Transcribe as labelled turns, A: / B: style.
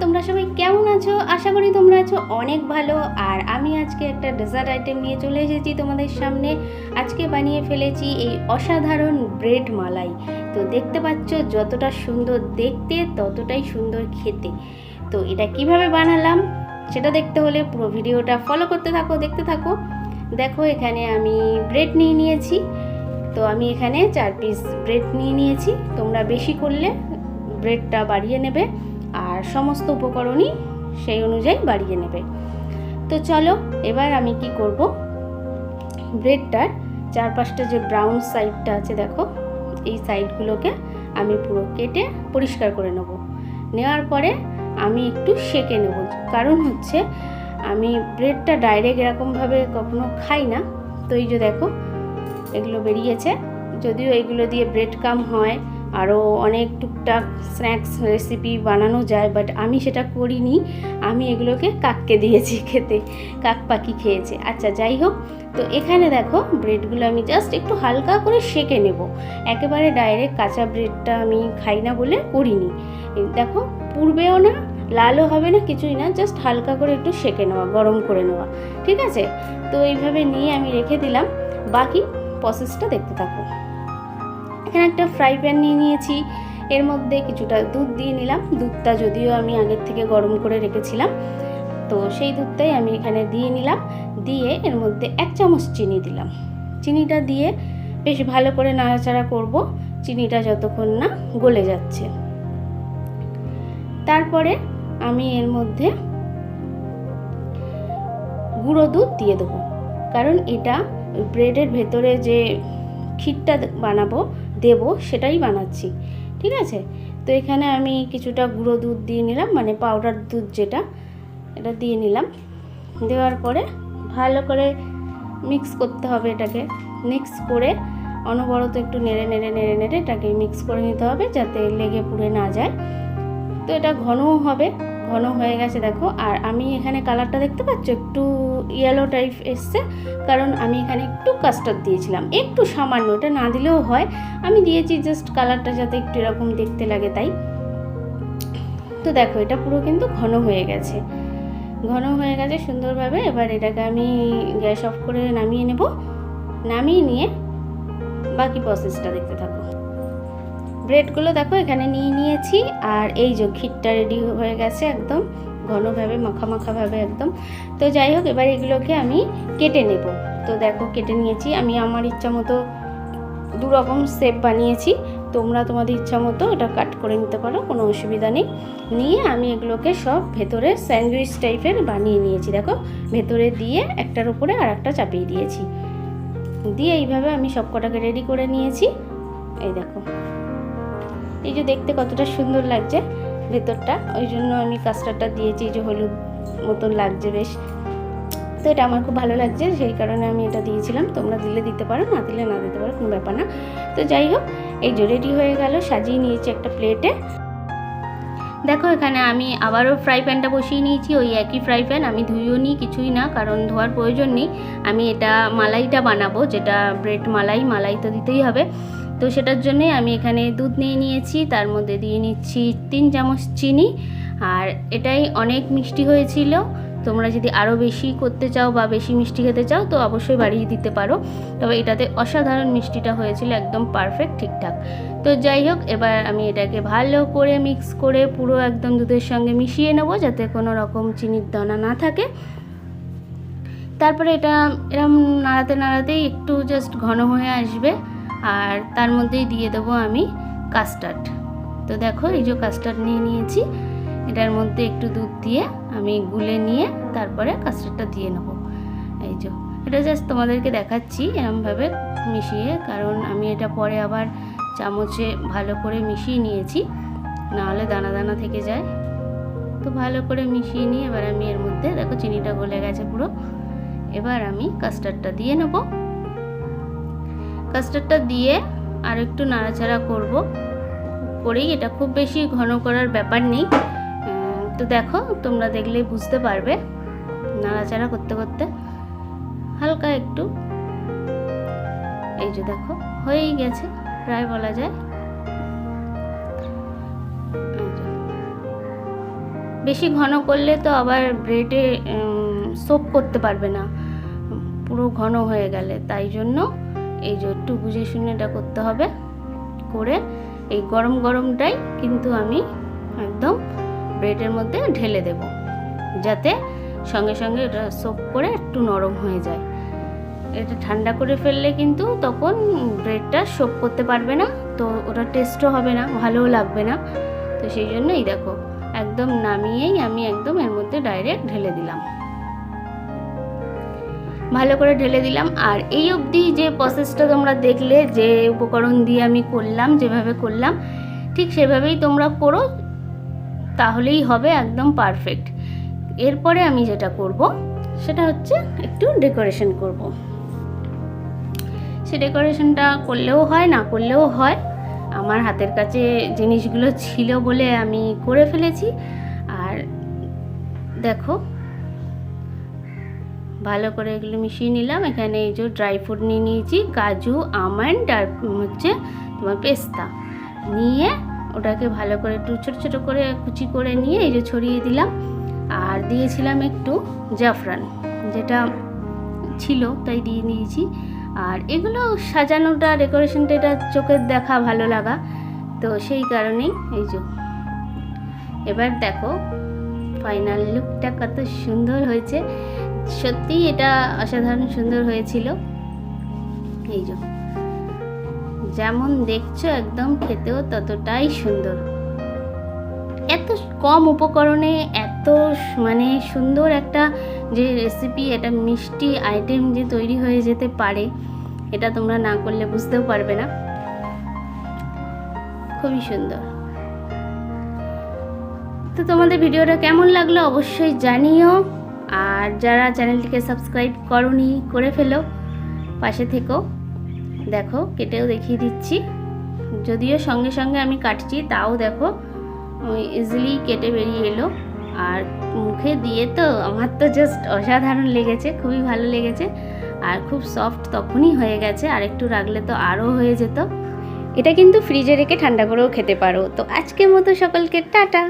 A: তোমরা সবাই কেমন আছো? আশা করি তোমরা আছো অনেক ভালো। আর আমি আজকে একটা ডেজার্ট আইটেম নিয়ে চলে এসেছি তোমাদের সামনে। আজকে বানিয়ে ফেলেছি এই অসাধারণ ব্রেড মালাই। তো দেখতে পাচ্ছ যতটা সুন্দর দেখতে ততটাই সুন্দর খেতে। তো এটা কিভাবে বানালাম সেটা দেখতে হলে পুরো ভিডিওটা ফলো করতে থাকো, দেখতে থাকো। দেখো এখানে আমি ব্রেড নিয়ে নিয়েছি। তো আমি এখানে 4 পিস ব্রেড নিয়ে নিয়েছি। তোমরা বেশি করলে ব্রেডটা বাড়িয়ে নেবে আর সমস্ত উপকরণই সেই অনুযায়ী বাড়িয়ে নেবে। তো চলো এবার আমি কি করব, ব্রেডটার চারপাশটা যে ব্রাউন সাইডটা আছে দেখো, এই সাইডগুলোকে আমি পুরো কেটে পরিষ্কার করে নেব। নেওয়ার পরে আমি একটু সেঁকে নেব, কারণ হচ্ছে আমি ব্রেডটা ডাইরেক্ট এরকমভাবে কখনো খাই না। তো এই যে দেখো এগুলো বেরিয়েছে। যদিও এগুলো দিয়ে ব্রেড কাম হয়, আরও অনেক টুকটাক স্ন্যাক্স রেসিপি বানানো যায়, বাট আমি সেটা করিনি। আমি এগুলোকে কাককে দিয়েছি খেতে, কাক পাখি খেয়েছে। আচ্ছা যাই হোক, তো এখানে দেখো ব্রেডগুলো আমি জাস্ট একটু হালকা করে সেঁকে নেব। একেবারে ডাইরেক্ট কাঁচা ব্রেডটা আমি খাই না বলে করিনি। দেখো পূর্বেও না লালও হবে না, কিছুই না, জাস্ট হালকা করে একটু সেঁকে নেওয়া, গরম করে নেওয়া, ঠিক আছে। তো এইভাবে নিয়ে আমি রেখে দিলাম। বাকি প্রসেসটা দেখতে থাকো। এখানে একটা ফ্রাই প্যান নিয়ে নিয়েছি, এর মধ্যে কিছুটা দুধ দিয়ে নিলাম। দুধটা যদিও আমি আগের থেকে গরম করে রেখেছিলাম, তো সেই দুধটাই আমি এখানে দিয়ে নিলাম। দিয়ে এর মধ্যে 1 চামচ চিনি দিলাম। চিনিটা দিয়ে বেশ ভালো করে নাড়াচাড়া করব, চিনিটা যতক্ষণ না গলে যাচ্ছে। তারপরে আমি এর মধ্যে গুঁড়ো দুধ দিয়ে দেবো, কারণ এটা ব্রেডের ভেতরে যে ক্ষীরটা দেবো সেটাই বানাচ্ছি, ঠিক আছে। তো এখানে আমি কিছুটা গুঁড়ো দুধ দিয়ে নিলাম, মানে পাউডার দুধ যেটা, এটা দিয়ে নিলাম। দেওয়ার পরে ভালো করে মিক্স করতে হবে। এটাকে মিক্স করে অনবরত একটু নেড়ে এটাকে মিক্স করে নিতে হবে, যাতে লেগে পুড়ে না যায়। তো এটা ঘনও হবে, ঘন হয়ে গেছে দেখো। আর আমি এখানে কালারটা দেখতে পাচ্ছ একটু ইয়েলো টাইপ এসছে, কারণ আমি এখানে একটু কাস্টার্ড দিয়েছিলাম, একটু সামান্য, এটা না দিলেও হয়, আমি দিয়েছি জাস্ট কালারটা যাতে একটু এরকম দেখতে লাগে তাই। তো দেখো এটা পুরো কিন্তু ঘন হয়ে গেছে, ঘন হয়ে গেছে সুন্দরভাবে। এবার এটাকে আমি গ্যাস অফ করে নামিয়ে নেব। নামিয়ে নিয়ে বাকি প্রসেসটা দেখতে থাকো। ব্রেডগুলো দেখো এখানে নিয়ে নিয়েছি, আর এই যে ক্ষীরটা রেডি হয়ে গেছে একদম ঘনভাবে, মাখাভাবে একদম। তো যাই হোক, এবার এগুলোকে আমি কেটে নেব। তো দেখো কেটে নিয়েছি আমি আমার ইচ্ছা মতো, 2 রকম শেপ বানিয়েছি। তোমরা তোমাদের ইচ্ছা মতো এটা কাট করে নিতে পারো, কোনো অসুবিধা নেই। নিয়ে আমি এগুলোকে সব ভেতরে স্যান্ডউইচ টাইপের বানিয়ে নিয়েছি। দেখো ভেতরে দিয়ে একটার উপরে আর একটা চাপিয়ে দিয়েছি, দিয়ে এইভাবে আমি সব কটাকে রেডি করে নিয়েছি। এই দেখো, এই যে দেখতে কতটা সুন্দর লাগছে ভেতরটা, ওই জন্য আমি কাস্টার্ডটা দিয়েছি, যে হলুদ মতন লাগছে বেশ। তো এটা আমার খুব ভালো লাগছে, সেই কারণে আমি এটা দিয়েছিলাম। তোমরা দিলে দিতে পারো, না দিলে না দিতে পারো, কোনো ব্যাপার না। তো যাই হোক, এই যে রেডি হয়ে গেল, সাজিয়ে নিয়েছি একটা প্লেটে। দেখো এখানে আমি আবারও ফ্রাই প্যানটা বসিয়ে নিয়েছি, ওই একই ফ্রাই প্যান। আমি ধুইও নি, কিছুই না, কারণ ধোয়ার প্রয়োজন নেই। আমি এটা মালাইটা বানাবো, যেটা ব্রেড মালাই তো দিতেই হবে। তো সেটার জন্যে আমি এখানে দুধ নিয়ে নিয়েছি, তার মধ্যে দিয়ে নিচ্ছি 3 চামচ চিনি। আর এটাই অনেক মিষ্টি হয়েছিল। তোমরা যদি আরও বেশি করতে চাও বা বেশি মিষ্টি খেতে চাও তো অবশ্যই বাড়িয়ে দিতে পারো, তবে এটাতে অসাধারণ মিষ্টিটা হয়েছিল, একদম পারফেক্ট ঠিকঠাক। তো যাই হোক, এবার আমি এটাকে ভালো করে মিক্স করে পুরো একদম দুধের সঙ্গে মিশিয়ে নেব, যাতে কোনো রকম চিনির দানা না থাকে। তারপরে এটা এরম নাড়াতেই একটু জাস্ট ঘন হয়ে আসবে, আর তার মধ্যেই দিয়ে দেবো আমি কাস্টার্ড। তো দেখো এই যে কাস্টার্ড নিয়ে নিয়েছি, এটার মধ্যে একটু দুধ দিয়ে আমি গুলে নিয়ে তারপরে কাস্টার্ডটা দিয়ে নেব। এই যে এটা জাস্ট তোমাদেরকে দেখাচ্ছি এরমভাবে মিশিয়ে, কারণ আমি এটা পরে আবার চামচে ভালো করে মিশিয়ে নিয়েছি, নাহলে দানা দানা থেকে যায়। তো ভালো করে মিশিয়ে নিয়ে এবার আমি এর মধ্যে দেখো চিনিটা গলে গেছে পুরো। এবার আমি কাস্টার্ডটা দিয়ে নেব। কাস্টার্ডটা দিয়ে আর একটু নাড়াচাড়া করেই, এটা খুব বেশি ঘন করার ব্যাপার নেই। তো দেখো তোমরা দেখলেই বুঝতে পারবে, নাড়াচাড়া করতে করতে হালকা একটু, এই যে দেখো হয়েই গেছে প্রায় বলা যায়। বেশি ঘন করলে তো আবার ব্রেডে সোপ করতে পারবে না, পুরো ঘন হয়ে গেলে। তাই জন্য এই যে একটু বুঝে শুনে এটা করতে হবে। করে এই গরম গরমটাই কিন্তু আমি একদম ব্রেডের মধ্যে ঢেলে দেব, যাতে সঙ্গে সঙ্গে এটা সোপ করে একটু নরম হয়ে যায়। এটা ঠান্ডা করে ফেললে কিন্তু তখন ব্রেডটা সোপ করতে পারবে না, তো ওটা টেস্টও হবে না, ভালোও লাগবে না। তো সেই জন্য এই দেখো একদম নামিয়েই আমি একদম এর মধ্যে ডাইরেক্ট ঢেলে দিলাম, ভালো করে ঢেলে দিলাম। আর এই অবধি যে প্রসেসটা তোমরা দেখলে, যে উপকরণ দিয়ে আমি করলাম, যেভাবে করলাম ঠিক সেভাবেই তোমরা করো, তাহলেই হবে একদম পারফেক্ট। এরপরে আমি যেটা করব সেটা হচ্ছে একটু ডেকোরেশন করব। সে ডেকোরেশনটা করলেও হয়, না করলেও হয়, আমার হাতের কাছে জিনিসগুলো ছিল বলে আমি করে ফেলেছি। আর দেখো ভালো করে এগুলো মিশিয়ে নিলাম। এখানে এই যে ড্রাই ফ্রুট নিয়ে নিয়েছি, কাজু, আমন্ড আর হচ্ছে তোমার পেস্তা নিয়ে ওটাকে ভালো করে একটু ছোটো ছোটো করে কুচি করে নিয়ে এই যে ছড়িয়ে দিলাম। আর দিয়েছিলাম একটু জাফরান, যেটা ছিল তাই দিয়ে নিয়েছি। আর এগুলো সাজানোটা, ডেকোরেশনটা এটা চোখের দেখা, ভালো লাগা, তো সেই কারণেই এই যে। এবার দেখো ফাইনাল লুকটা কত সুন্দর হয়েছে, সত্যি এটা অসাধারণ সুন্দর হয়েছিল। এই যে যেমন দেখছো একদম খেতেও ততটাই সুন্দর। এত কম উপকরণে এত মানে সুন্দর একটা যে রেসিপি, এটা মিষ্টি আইটেম যে তৈরি হয়ে যেতে পারে, এটা তোমরা না করলে বুঝতেও পারবে না। খুবই সুন্দর। তো তোমাদের ভিডিওটা কেমন লাগলো অবশ্যই জানিও। আর যারা চ্যানেলটিকে সাবস্ক্রাইব করোনি, করে ফেলো, পাশে থেকো। দেখো কেটেও দেখিয়ে দিচ্ছি, যদিও সঙ্গে সঙ্গে আমি কাটছি, তাও দেখো ইজিলি কেটে বেরিয়ে এলো। আর মুখে দিয়ে তো আমার তো জাস্ট অসাধারণ লেগেছে, খুবই ভালো লেগেছে। আর খুব সফট তখনই হয়ে গেছে, আর একটু রাখলে তো আরও হয়ে যেত। এটা কিন্তু ফ্রিজে রেখে ঠান্ডা করেও খেতে পারো। তো আজকের মতো সকলকে টাটা।